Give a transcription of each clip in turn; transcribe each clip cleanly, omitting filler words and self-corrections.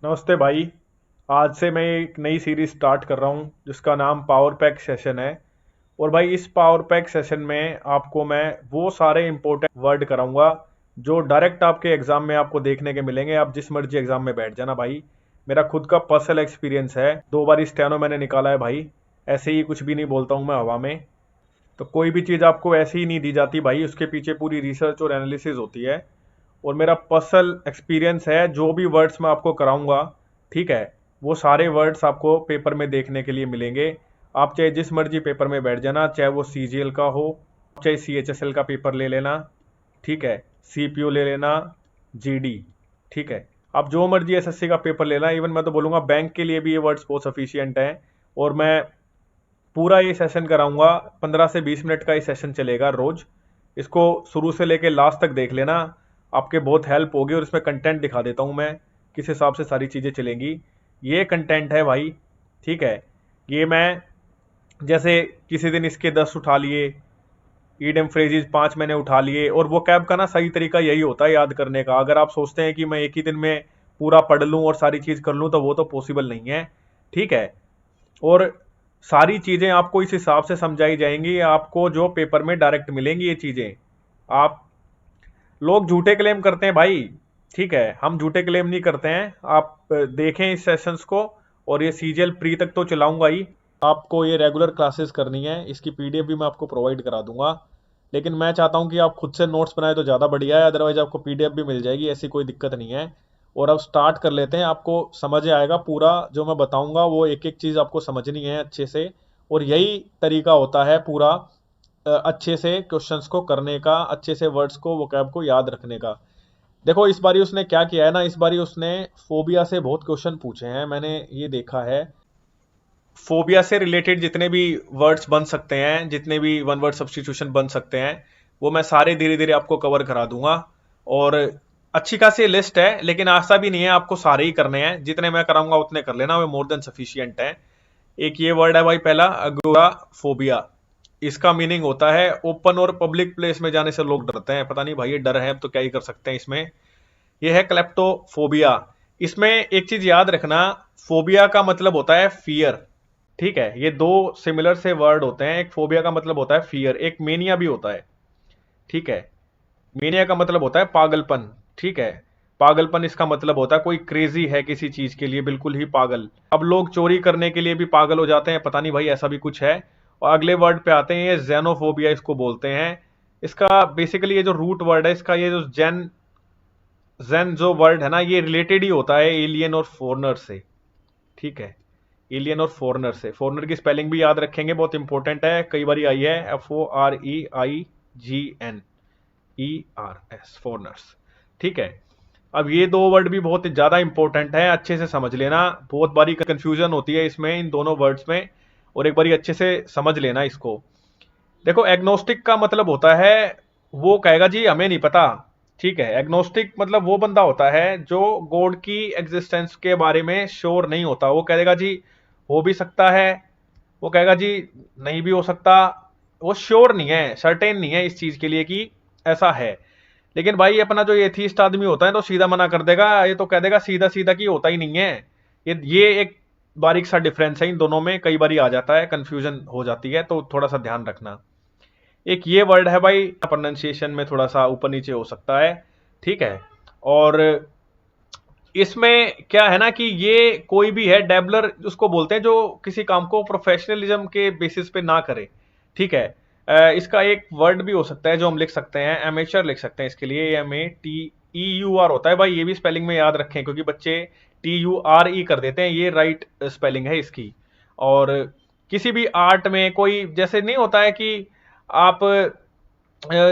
नमस्ते भाई। आज से मैं एक नई सीरीज स्टार्ट कर रहा हूँ जिसका नाम पावर पैक सेशन है। और भाई इस पावर पैक सेशन में आपको मैं वो सारे इंपॉर्टेंट वर्ड कराऊंगा जो डायरेक्ट आपके एग्जाम में आपको देखने के मिलेंगे। आप जिस मर्जी एग्जाम में बैठ जाना भाई। मेरा खुद का पर्सनल एक्सपीरियंस है, 2 बार स्टेनो मैंने निकाला है भाई। ऐसे ही कुछ भी नहीं बोलता हूँ मैं हवा में। तो कोई भी चीज़ आपको ऐसे ही नहीं दी जाती भाई, उसके पीछे पूरी रिसर्च और एनालिसिस होती है। और मेरा पर्सनल एक्सपीरियंस है, जो भी वर्ड्स मैं आपको कराऊंगा, ठीक है, वो सारे वर्ड्स आपको पेपर में देखने के लिए मिलेंगे। आप चाहे जिस मर्जी पेपर में बैठ जाना, चाहे वो सीजीएल का हो, चाहे सीएचएसएल का पेपर ले लेना, ठीक है, सीपीओ ले लेना, जीडी, ठीक है, आप जो मर्जी एसएससी का पेपर लेना। इवन मैं तो बोलूंगा बैंक के लिए भी ये वर्ड्स बहुत सफिशियंट हैं। और मैं पूरा ये सेशन कराऊंगा, 15 से 20 मिनट का ये सेशन चलेगा रोज। इसको शुरू से लेके लास्ट तक देख लेना, आपके बहुत हेल्प होगी। और इसमें कंटेंट दिखा देता हूँ मैं किस हिसाब से सारी चीज़ें चलेंगी। ये कंटेंट है भाई, ठीक है। ये मैं जैसे किसी दिन इसके 10 उठा लिए, ईडम फ्रेजेस 5 मैंने उठा लिए। और वो कैब का ना सही तरीका यही होता है याद करने का। अगर आप सोचते हैं कि मैं एक ही दिन में पूरा पढ़ लूँ और सारी चीज़ कर लूँ, तो वो तो पॉसिबल नहीं है, ठीक है। और सारी चीजें आपको इस हिसाब से समझाई जाएंगी, आपको जो पेपर में डायरेक्ट मिलेंगी ये चीजें। आप लोग झूठे क्लेम करते हैं भाई, ठीक है, हम झूठे क्लेम नहीं करते हैं। आप देखें इस सेशंस को। और ये सीजीएल प्री तक तो चलाऊंगा ही। आपको ये रेगुलर क्लासेस करनी है, इसकी पीडीएफ भी मैं आपको प्रोवाइड करा दूंगा। लेकिन मैं चाहता हूं कि आप खुद से नोट्स बनाए तो ज़्यादा बढ़िया है, अदरवाइज आपको पीडीएफ भी मिल जाएगी, ऐसी कोई दिक्कत नहीं है। और अब स्टार्ट कर लेते हैं, आपको समझ आएगा पूरा जो मैं बताऊंगा, वो एक एक चीज़ आपको समझनी है अच्छे से। और यही तरीका होता है पूरा अच्छे से क्वेश्चंस को करने का, अच्छे से वर्ड्स को, वोकैब को याद रखने का। देखो इस बारी उसने क्या किया है ना, इस बारी उसने फोबिया से बहुत क्वेश्चन पूछे हैं, मैंने ये देखा है। फोबिया से रिलेटेड जितने भी वर्ड्स बन सकते हैं, जितने भी वन वर्ड सब्स्टिट्यूशन बन सकते हैं, वो मैं सारे धीरे धीरे आपको कवर करा दूंगा। और अच्छी खासी लिस्ट है, लेकिन ऐसा भी नहीं है आपको सारे ही करने हैं। जितने मैं कराऊंगा उतने कर लेना, वो मोर देन सफिशियंट है। एक ये वर्ड है भाई पहला, अगोरा फोबिया। इसका मीनिंग होता है ओपन और पब्लिक प्लेस में जाने से लोग डरते हैं। पता नहीं भाई ये डर है, अब तो क्या ही कर सकते हैं इसमें। ये है क्लेप्टोफोबिया। इसमें एक चीज याद रखना, फोबिया का मतलब होता है फियर, ठीक है। ये दो सिमिलर से वर्ड होते हैं। एक फोबिया का मतलब होता है फियर, एक मेनिया भी होता है, ठीक है। मेनिया का मतलब होता है पागलपन, ठीक है। पागलपन इसका मतलब होता है कोई क्रेजी है किसी चीज के लिए, बिल्कुल ही पागल। अब लोग चोरी करने के लिए भी पागल हो जाते हैं, पता नहीं भाई ऐसा भी कुछ है। और अगले वर्ड पे आते हैं, ये जेनोफोबिया इसको बोलते हैं। इसका बेसिकली ये जो रूट वर्ड है इसका, ये जो जेन जेन जो वर्ड है ना, ये रिलेटेड ही होता है एलियन और फॉरनर से, ठीक है। एलियन और फॉरनर से, फॉरनर की स्पेलिंग भी याद रखेंगे, बहुत इंपॉर्टेंट है, कई बार आई है, FOREIGNERS, फॉरनर्स, ठीक है। अब ये दो वर्ड भी बहुत ज्यादा इंपॉर्टेंट है, अच्छे से समझ लेना। बहुत बारी कंफ्यूजन होती है इसमें, इन दोनों वर्ड्स में। और एक बारी अच्छे से समझ लेना इसको। देखो एग्नोस्टिक का मतलब होता है, वो कहेगा जी हमें नहीं पता, ठीक है। एग्नोस्टिक मतलब वो बंदा होता है जो गॉड की एग्जिस्टेंस के बारे में श्योर नहीं होता। वो कहेगा जी हो भी सकता है, वो कहेगा जी नहीं भी हो सकता। वो श्योर नहीं है, सर्टेन नहीं है इस चीज के लिए कि ऐसा है। लेकिन भाई अपना जो एथीस्ट आदमी होता है तो सीधा मना कर देगा, ये तो कह देगा सीधा सीधा कि होता ही नहीं है। ये एक बारीक सा डिफरेंस है इन दोनों में, कई बार आ जाता है, कंफ्यूजन हो जाती है, तो थोड़ा सा ध्यान रखना। एक ये वर्ड है भाई, प्रोनाउंसिएशन में थोड़ा सा ऊपर नीचे हो सकता है, ठीक है। और इसमें क्या है ना कि ये कोई भी है डेबलर उसको बोलते हैं जो किसी काम को प्रोफेशनलिज्म के बेसिस पे ना करे, ठीक है। इसका एक वर्ड भी हो सकता है जो हम लिख सकते हैं, एमेचर लिख सकते हैं इसके लिए, MATEUR होता है भाई। ये भी स्पेलिंग में याद रखें, क्योंकि बच्चे TURE कर देते हैं, ये राइट स्पेलिंग है इसकी। और किसी भी आर्ट में कोई जैसे नहीं होता है कि आप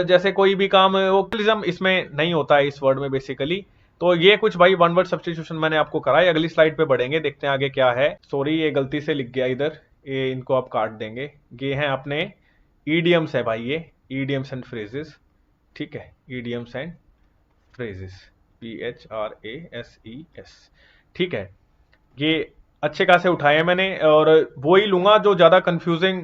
जैसे कोई भी काम वोकलिज्म इसमें नहीं होता है इस वर्ड में बेसिकली। तो ये कुछ भाई वन वर्ड सब्स्टिट्यूशन मैंने आपको कराई। अगली स्लाइड पे बढ़ेंगे, देखते हैं आगे क्या है। सॉरी ये गलती से लिख गया इधर, ये इनको आप काट देंगे। ये हैं अपने ईडियम्स है भाई, ये ईडियम्स एंड फ्रेजेस, ठीक है। ईडियम्स एंड फ्रेजेस, PHRASES, ठीक है। ये अच्छे खासे उठाए हैं मैंने, और वो ही लूंगा जो ज्यादा कंफ्यूजिंग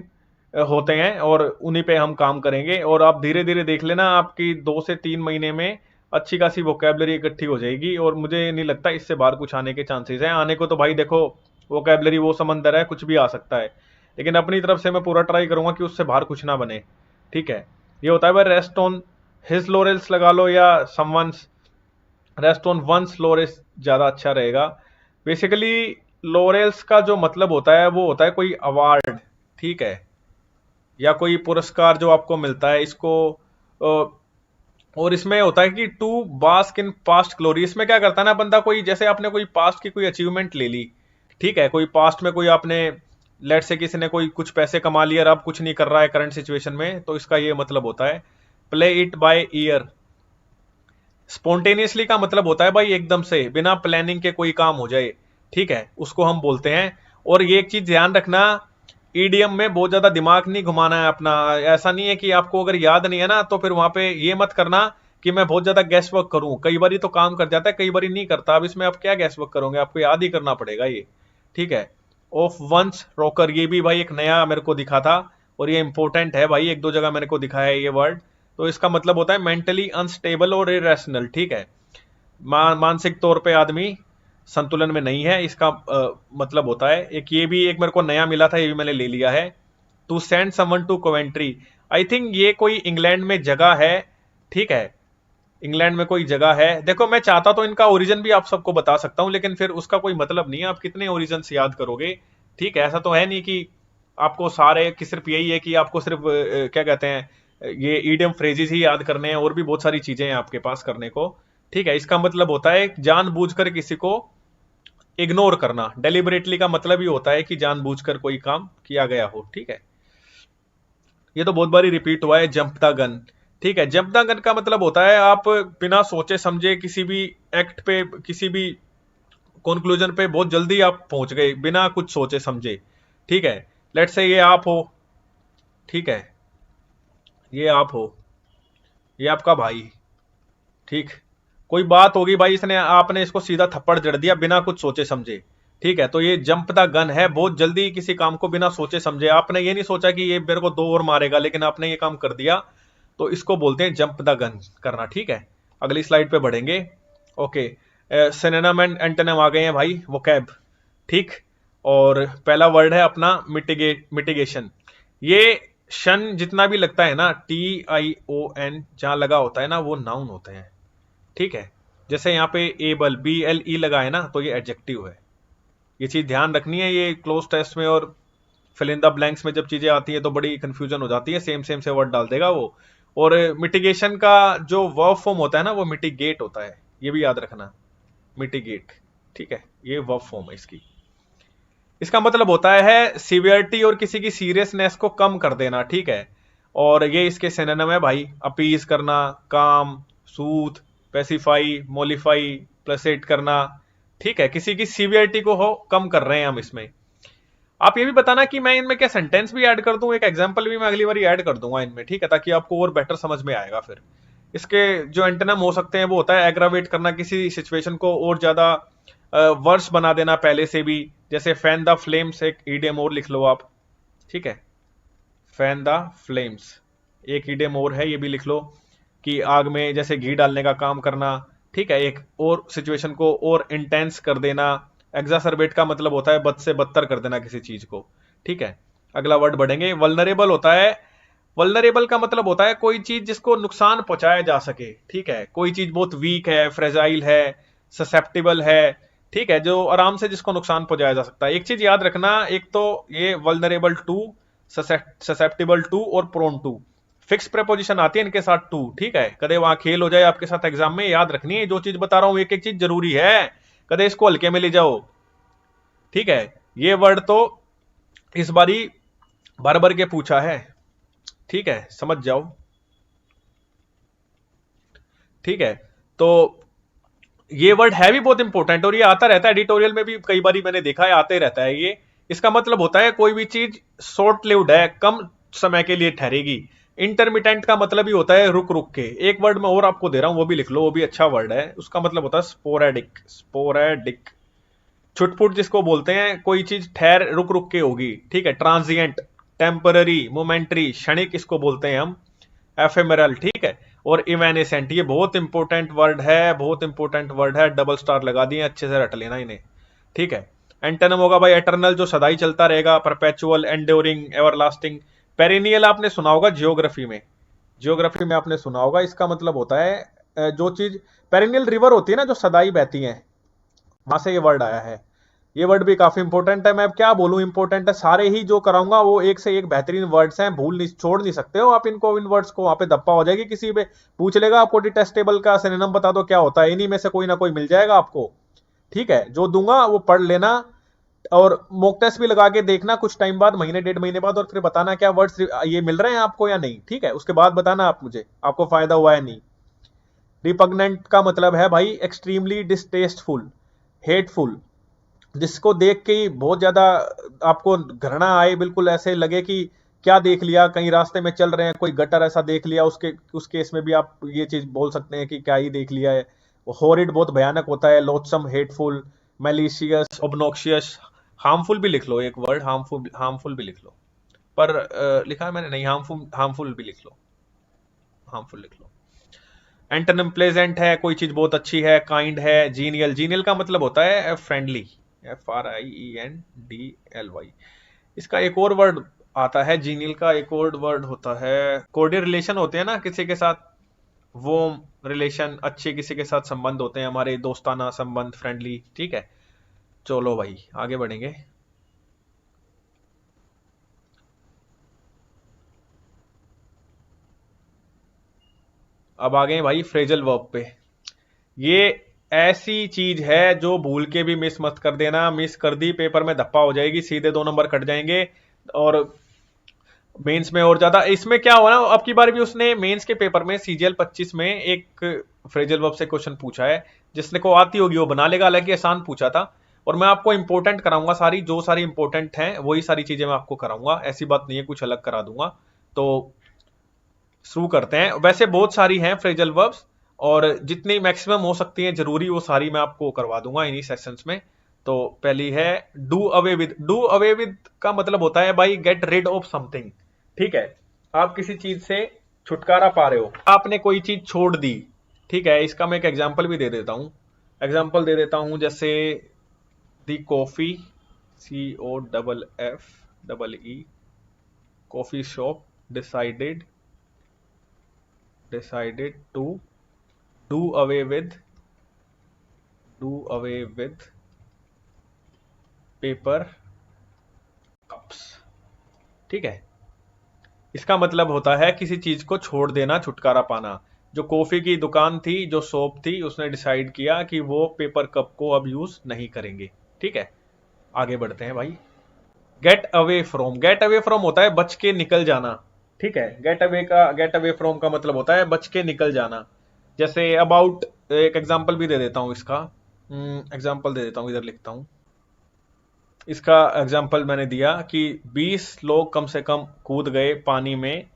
होते हैं, और उन्हीं पे हम काम करेंगे। और आप धीरे धीरे देख लेना, आपकी 2 से 3 महीने में अच्छी खासी वोकेबलरी इकट्ठी हो जाएगी, और मुझे नहीं लगता इससे बाहर कुछ आने के चांसेस हैं। आने को तो भाई देखो, वोकेबलरी वो समंदर है, कुछ भी आ सकता है, लेकिन अपनी तरफ से मैं पूरा ट्राई करूंगा कि उससे बाहर कुछ ना बने। ठीक है, ये होता है भाई रेस्ट ऑन हिज लॉरेल्स लगा लो, या someone's rest on one's laurels ज्यादा अच्छा रहेगा। बेसिकली लॉरेल्स का जो मतलब होता है वो होता है कोई अवार्ड, ठीक है, या कोई पुरस्कार जो आपको मिलता है, इसको और इसमें होता है कि to bask in past glory. इसमें क्या करता है ना बंदा, कोई जैसे आपने कोई पास्ट की कोई अचीवमेंट ले ली, ठीक है, कोई पास्ट में कोई आपने लेट से किसी ने कोई कुछ पैसे कमा लिए और अब कुछ नहीं कर रहा है करंट सिचुएशन में, तो इसका ये मतलब होता है play it by year. Spontaneously का मतलब होता है भाई एकदम से बिना प्लानिंग के कोई काम हो जाए, ठीक है, उसको हम बोलते हैं। और ये एक चीज ध्यान रखना, ईडीएम में बहुत ज्यादा दिमाग नहीं घुमाना है अपना। ऐसा नहीं है कि आपको अगर याद नहीं है ना तो फिर वहां पे ये मत करना कि मैं बहुत ज्यादा गैस वर्क करूं। कई बार तो काम कर जाता है, कई बार नहीं करता। अब इसमें आप क्या गैस वर्क करोगे, आपको याद ही करना पड़ेगा ये, ठीक है। ऑफ वंस रॉकर, ये भी भाई एक नया मेरे को दिखा था, और ये इंपॉर्टेंट है भाई, एक दो जगह मेरे को दिखाया है ये वर्ड। तो इसका मतलब होता है मेंटली अनस्टेबल और इरेशनल, ठीक है, मानसिक तौर पे आदमी संतुलन में नहीं है, इसका मतलब होता है। एक ये भी एक मेरे को नया मिला था, ये भी मैंने ले लिया है, to send someone to Coventry. I think ये कोई इंग्लैंड में जगह है, ठीक है, इंग्लैंड में कोई जगह है। देखो मैं चाहता तो इनका ओरिजिन भी आप सबको बता सकता हूं, लेकिन फिर उसका कोई मतलब नहीं है, आप कितने ओरिजिन से याद करोगे, ठीक है। ऐसा तो है नहीं कि आपको सारे कि सिर्फ यही है कि आपको सिर्फ क्या कहते हैं ये ईडियम फ्रेजेस ही याद करने हैं, और भी बहुत सारी चीजें हैं आपके पास करने को, ठीक है। इसका मतलब होता है जानबूझकर किसी को इग्नोर करना। डेलिबरेटली का मतलब ही होता है कि जानबूझकर कोई काम किया गया हो, ठीक है। ये तो बहुत बारी रिपीट हुआ है, जंप द गन, ठीक है। जंप द गन का मतलब होता है आप बिना सोचे समझे किसी भी एक्ट पे, किसी भी कंक्लूजन पे बहुत जल्दी आप पहुंच गए बिना कुछ सोचे समझे, ठीक है। लेट्स से ये आप हो, ठीक है, ये आप हो, ये आपका भाई, ठीक, कोई बात होगी भाई, इसने आपने इसको सीधा थप्पड़ जड़ दिया बिना कुछ सोचे समझे, ठीक है। तो ये जंप द गन है, बहुत जल्दी किसी काम को बिना सोचे समझे, आपने ये नहीं सोचा कि ये मेरे को दो और मारेगा, लेकिन आपने ये काम कर दिया, तो इसको बोलते हैं जंप द गन करना, ठीक है। अगली स्लाइड पे बढ़ेंगे। ओके, सिनोनिम एंड एंटोनिम आ गए हैं भाई, वोकैब, ठीक। और पहला वर्ड है अपना मिटिगेशन। ये शन जितना भी लगता है ना, TION जहां लगा होता है ना, वो नाउन होते हैं, ठीक है। जैसे यहाँ पे एबल BLE लगा है ना, तो ये एडजेक्टिव है। ये चीज ध्यान रखनी है, ये क्लोज टेस्ट में और फिल इन द ब्लैंक्स में जब चीजें आती है तो बड़ी कंफ्यूजन हो जाती है, सेम सेम से वर्ड डाल देगा वो। और मिटिगेशन का जो वर्ब फॉर्म होता है ना, वो मिटिगेट होता है, ये भी याद रखना, मिटिगेट, ठीक है, ये वर्ब फॉर्म है इसकी। इसका मतलब होता है सीवियरिटी और किसी की सीरियसनेस को कम कर देना, ठीक है। और ये इसके सिनोनिम है भाई, अपीज करना, काम, सूथ, पेसिफाई, मोलिफाई, प्लसेट करना, ठीक है, किसी की सीवियरिटी को हो कम कर रहे हैं हम इसमें। आप ये भी बताना कि मैं इनमें क्या सेंटेंस भी ऐड कर दूं, एक एग्जांपल भी मैं अगली बार ऐड कर दूंगा इनमें, ठीक है, ताकि आपको और बेटर समझ में आएगा। फिर इसके जो एंटोनिम हो सकते हैं वो होता है एग्रावेट करना, किसी सिचुएशन को और ज्यादा वर्स बना देना पहले से भी। जैसे फैन द फ्लेम्स, एक ईडियम और लिख लो आप, ठीक है, फैन द फ्लेम्स एक ईडियम और है, ये भी लिख लो कि आग में जैसे घी डालने का काम करना, ठीक है, एक और सिचुएशन को और इंटेंस कर देना। एग्जासर्बेट का मतलब होता है बद से बदतर कर देना किसी चीज को, ठीक है। अगला वर्ड बढ़ेंगे, वल्नरेबल होता है। वल्नरेबल का मतलब होता है कोई चीज जिसको नुकसान पहुंचाया जा सके, ठीक है, कोई चीज बहुत वीक है, फ्रेजाइल है, ससेप्टिबल है, ठीक है, जो आराम से जिसको नुकसान पहुंचाया जा सकता है। एक चीज याद रखना, एक तो ये वल्नरेबल टू, ससेप्टिबल टू और प्रोन टू, फिक्स प्रेपोजिशन आती है इनके साथ टू, ठीक है। कदे वहां खेल हो जाए आपके साथ एग्जाम में, याद रखनी है जो चीज बता रहा हूं, एक एक चीज जरूरी है, कदे इसको हल्के में ले जाओ, ठीक है। ये वर्ड तो इस बारी भर भर के पूछा है, ठीक है, समझ जाओ, ठीक है। तो ये वर्ड है भी बहुत इंपॉर्टेंट, और ये आता रहता है एडिटोरियल में भी, कई बार मैंने देखा है आते रहता है ये। इसका मतलब होता है कोई भी चीज शॉर्ट लिव्ड है, कम समय के लिए ठहरेगी। इंटरमिटेंट का मतलब ही होता है रुक रुक के। एक वर्ड मैं और आपको दे रहा हूं, वो भी लिख लो, वो भी अच्छा वर्ड है, उसका मतलब होता है स्पोरेडिक। स्पोरेडिक छुटपुट जिसको बोलते हैं, कोई चीज ठहर रुक रुक के होगी, ठीक है। ट्रांजिएंट, टेम्पररी, मोमेंट्री, क्षणिक इसको बोलते हैं हम, एफेमेरल, ठीक है। और इवेनेसेंट, ये बहुत इंपॉर्टेंट वर्ड है, बहुत इंपॉर्टेंट वर्ड है, डबल स्टार लगा दिए, अच्छे से रट लेना इन्हें, ठीक है। एंटोनिम होगा भाई एटर्नल, जो सदाई चलता रहेगा, परपेचुअल, एंड्योरिंग, एवरलास्टिंग। पेरिनियल आपने सुना होगा जियोग्राफी में, जियोग्राफी में आपने सुना होगा, इसका मतलब होता है जो चीज पेरिनियल रिवर होती है ना, जो सदाई बहती है, वहां से ये वर्ड आया है। ये वर्ड भी काफी इंपॉर्टेंट है, मैं अब क्या बोलूं, इंपॉर्टेंट है, सारे ही जो कराऊंगा वो एक से एक बेहतरीन वर्ड्स हैं, भूल नहीं, छोड़ नहीं सकते हो आप इनको, इन वर्ड्स को, वहां पे धप्पा हो जाएगी, किसी पे पूछ लेगा आपको डिटेस्टेबल का सिनोनिम बता दो क्या होता है, इन्हीं में से कोई ना कोई मिल जाएगा आपको, ठीक है। जो दूंगा वो पढ़ लेना, और मॉक टेस्ट भी लगा के देखना कुछ टाइम बाद, महीने डेढ़ महीने बाद, और फिर बताना क्या वर्ड्स ये मिल रहे हैं आपको या नहीं, ठीक है। उसके बाद बताना आप मुझे आपको फायदा हुआ है नहीं। रिपग्नेंट का मतलब है भाई एक्सट्रीमली डिसटेस्टफुल, हेटफुल, जिसको देख के ही बहुत ज्यादा आपको घृणा आए, बिल्कुल ऐसे लगे कि क्या देख लिया, कहीं रास्ते में चल रहे हैं कोई गटर ऐसा देख लिया, उसके उस केस में भी आप ये चीज बोल सकते हैं कि क्या ही देख लिया है। हॉरिड बहुत भयानक होता है, लोथसम, हेटफुल, मैलिशियस, ऑब्नॉक्शियस। हार्मफुल भी लिख लो एक वर्ड, हार्मफुल, हार्मफुल भी लिख लो, पर लिखा है मैंने नहीं, हार्मफुल, हार्मफुल भी लिख लो, हार्मफुल लिख लो। एंटोनिम प्लेजेंट है, कोई चीज बहुत अच्छी है, काइंड है, जीनियल, जीनियल का मतलब होता है फ्रेंडली, FRIENDLY। इसका एक और वर्ड आता है जीनियल का, एक और वर्ड होता है, कोर्डियल रिलेशन होते हैं ना किसी के साथ, वो रिलेशन, अच्छे किसी के साथ संबंध होते हैं हमारे, दोस्ताना संबंध, फ्रेंडली, ठीक है। चलो भाई आगे बढ़ेंगे। अब आ गए भाई फ्रेजल वर्ब पे। ये ऐसी चीज है जो भूल के भी मिस मत कर देना, मिस कर दी पेपर में धप्पा हो जाएगी, सीधे 2 नंबर कट जाएंगे। और मेंस में और ज्यादा, इसमें क्या हुआ ना, अब की बार भी उसने मेंस के पेपर में CGL 25 में एक फ्रेजल वर्ब से क्वेश्चन पूछा है, जिसने को आती होगी वो बना लेगा, हालांकि आसान पूछा था। और मैं आपको इंपॉर्टेंट कराऊंगा सारी, जो सारी इंपॉर्टेंट हैं वही सारी चीजें मैं आपको कराऊंगा, ऐसी बात नहीं है कुछ अलग करा दूंगा। तो शुरू करते हैं, वैसे बहुत सारी हैं फ्रेजल वर्ब्स, और जितनी मैक्सिमम हो सकती हैं जरूरी वो सारी मैं आपको करवा दूंगा इन्हीं सेशंस में। तो पहली है do away with. Do away with का मतलब होता है भाई गेट रिड ऑफ समथिंग, ठीक है। आप किसी चीज से छुटकारा पा रहे हो, आपने कोई चीज छोड़ दी, ठीक है। इसका मैं एक एग्जांपल भी दे देता हूं, एग्जांपल दे देता हूं, जैसे the coffee, COFFEE, coffee shop decided, to do away with, do away with paper cups, ठीक है। इसका मतलब होता है किसी चीज को छोड़ देना, छुटकारा पाना। जो कॉफी की दुकान थी, जो शॉप थी, उसने डिसाइड किया कि वो पेपर कप को अब यूज नहीं करेंगे, ठीक है। आगे बढ़ते हैं भाई। Get away from, get away from होता है बच के निकल जाना, ठीक है। गेट अवे फ्रॉम का मतलब होता है बच के निकल जाना। जैसे अबाउट, एक एग्जांपल भी दे देता हूं इसका, एग्जांपल दे देता हूं, इधर लिखता हूं। इसका एग्जाम्पल मैंने दिया कि 20 लोग कम से कम कूद गए पानी में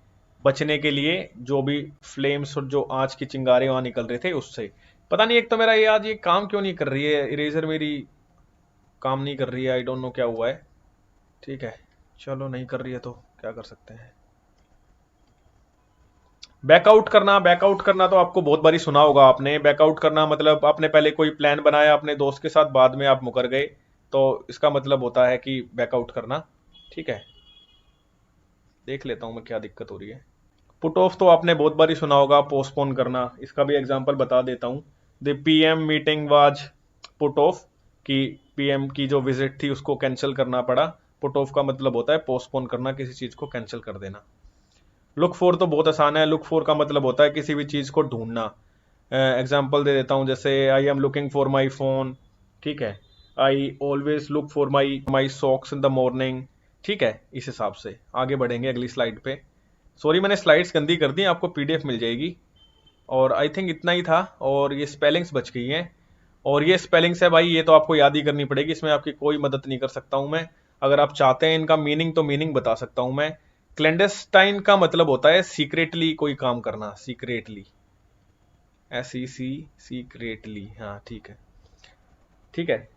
बचने के लिए, जो भी फ्लेम्स और जो आंच की चिंगारे वहां निकल रहे थे उससे। पता नहीं, एक तो मेरा ये आज ये काम क्यों नहीं कर रही है, इरेजर मेरी काम नहीं कर रही है, आई डोंट नो क्या हुआ है, ठीक है। चलो नहीं कर रही है तो क्या कर सकते हैं। बैकआउट करना, बैकआउट करना तो आपको बहुत बारी सुना होगा आपने। बैकआउट करना मतलब आपने पहले कोई प्लान बनाया अपने दोस्त के साथ, बाद में आप मुकर गए, तो इसका मतलब होता है कि बैकआउट करना, ठीक है। देख लेता हूं मैं क्या दिक्कत हो रही है। पुट ऑफ तो आपने बहुत बारी सुना होगा, पोस्टपोन करना। इसका भी एग्जांपल बता देता हूं। The PM meeting was put off, कि PM की जो विजिट थी उसको कैंसिल करना पड़ा। पुट ऑफ का मतलब होता है पोस्टपोन करना, किसी चीज को कैंसिल कर देना। लुक फॉर तो बहुत आसान है, लुक फॉर का मतलब होता है किसी भी चीज को ढूंढना। एग्जाम्पल दे देता हूं, जैसे I am looking for my phone, ठीक है। I always look for my my socks in the morning, ठीक है। इस हिसाब से आगे बढ़ेंगे अगली स्लाइड पे। सॉरी मैंने स्लाइड्स गंदी कर दी, आपको PDF मिल जाएगी। और आई थिंक इतना ही था, और ये स्पेलिंग्स बच गई हैं। और ये स्पेलिंग्स है भाई, ये तो आपको याद ही करनी पड़ेगी, इसमें आपकी कोई मदद नहीं कर सकता हूं मैं। अगर आप चाहते हैं इनका मीनिंग, तो मीनिंग बता सकता हूं मैं। क्लेंडेस्टाइन का मतलब होता है सीक्रेटली कोई काम करना, सीक्रेटली, SEC, सीक्रेटली, हाँ ठीक है, ठीक है।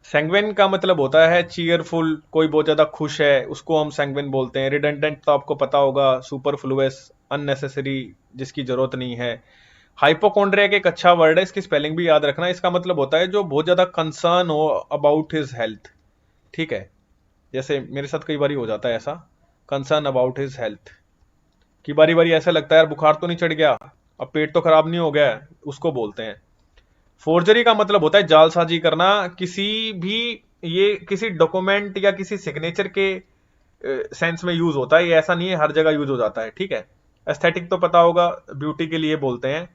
सैंग्विन का मतलब होता है चीयरफुल, कोई बहुत ज्यादा खुश है उसको हम सैंग्विन बोलते हैं। रिडंडेंट तो आपको पता होगा, सुपरफ्लुअस, अननेसेसरी, जिसकी जरूरत नहीं है। हाइपोकॉन्ड्रिया एक अच्छा वर्ड है, इसकी स्पेलिंग भी याद रखना। इसका मतलब होता है जो बहुत ज्यादा कंसर्न हो अबाउट हिज हेल्थ। ठीक है, जैसे मेरे साथ कई बार हो जाता है ऐसा, कंसर्न अबाउट हिज हेल्थ, कि बारी बारी ऐसा लगता है यार बुखार तो नहीं चढ़ गया, अब पेट तो खराब नहीं हो गया, उसको बोलते हैं। फोर्जरी का मतलब होता है जालसाजी करना, किसी भी, ये किसी डॉक्यूमेंट या किसी सिग्नेचर के सेंस में यूज होता है, ये ऐसा नहीं है हर जगह यूज हो जाता है। ठीक है, एस्थेटिक तो पता होगा, ब्यूटी के लिए बोलते हैं।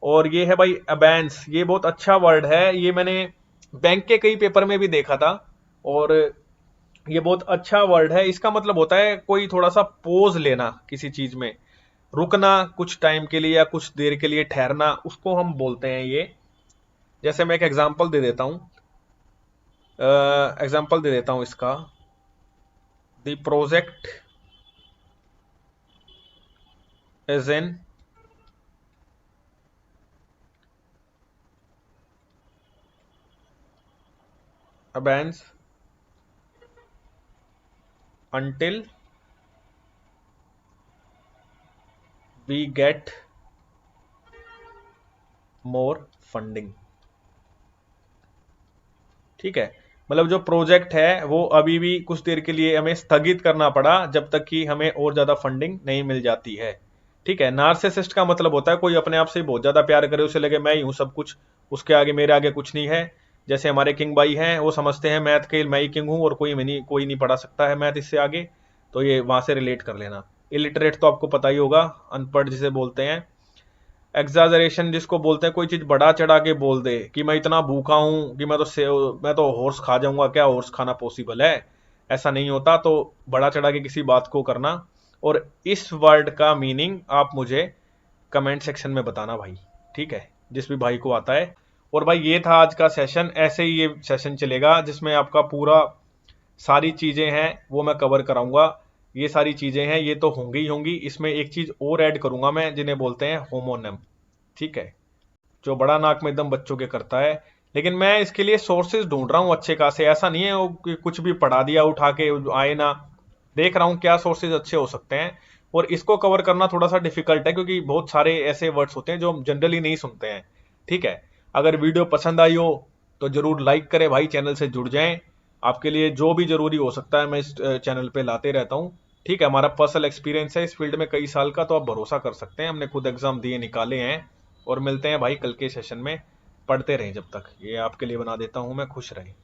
और ये है भाई अबेंस, ये बहुत अच्छा वर्ड है, ये मैंने बैंक के कई पेपर में भी देखा था। और ये बहुत अच्छा वर्ड है, इसका मतलब होता है कोई थोड़ा सा पोज लेना किसी चीज में, रुकना कुछ टाइम के लिए या कुछ देर के लिए ठहरना, उसको हम बोलते हैं ये। जैसे मैं एक एग्जांपल दे देता हूं, इसका। The project is in abeyance until we get more funding। ठीक है, मतलब जो प्रोजेक्ट है वो अभी भी कुछ देर के लिए हमें स्थगित करना पड़ा, जब तक कि हमें और ज्यादा फंडिंग नहीं मिल जाती है। ठीक है, नार्सिसिस्ट का मतलब होता है कोई अपने आप से बहुत ज्यादा प्यार करे, उसे लगे मैं ही हूं सब कुछ, उसके आगे, मेरे आगे कुछ नहीं है। जैसे हमारे किंग भाई हैं, वो समझते हैं मैथ के मैं ही किंग हूं और कोई नहीं पढ़ा सकता है मैथ इससे आगे। तो ये वहां से रिलेट कर लेना। इलिटरेट तो आपको पता ही होगा, अनपढ़ जिसे बोलते हैं। एग्जाजरेशन जिसको बोलते हैं, कोई चीज बढ़ा चढ़ा के बोल दे कि मैं इतना भूखा हूं कि मैं तो हॉर्स खा जाऊंगा, क्या हॉर्स खाना पॉसिबल है, ऐसा नहीं होता। तो बढ़ा चढ़ा के किसी बात को करना। और इस वर्ड का मीनिंग आप मुझे कमेंट सेक्शन में बताना भाई, ठीक है, जिस भी भाई को आता है। और भाई ये था आज का सेशन, ऐसे ही ये सेशन चलेगा जिसमें आपका पूरा सारी चीजें हैं वो मैं कवर कराऊंगा। ये सारी चीजें हैं, ये तो होंगी ही होंगी, इसमें एक चीज और ऐड करूंगा मैं, जिन्हें बोलते हैं होमोनिम। ठीक है, जो बड़ा नाक में एकदम बच्चों के करता है। लेकिन मैं इसके लिए सोर्सेज ढूंढ रहा हूँ अच्छे खासे, ऐसा नहीं है वो कि कुछ भी पढ़ा दिया उठा के आए ना। देख रहा हूँ क्या सोर्सेज अच्छे हो सकते हैं। और इसको कवर करना थोड़ा सा डिफिकल्ट है, क्योंकि बहुत सारे ऐसे वर्ड्स होते हैं जो हम जनरली नहीं सुनते हैं। ठीक है, अगर वीडियो पसंद आई हो तो जरूर लाइक करें भाई, चैनल से जुड़ जाएं। आपके लिए जो भी जरूरी हो सकता है मैं इस चैनल पे लाते रहता हूँ। ठीक है, हमारा पर्सनल एक्सपीरियंस है इस फील्ड में कई साल का, तो आप भरोसा कर सकते हैं, हमने खुद एग्जाम दिए निकाले हैं। और मिलते हैं भाई कल के सेशन में, पढ़ते रहें जब तक, ये आपके लिए बना देता हूं मैं, खुश रहें।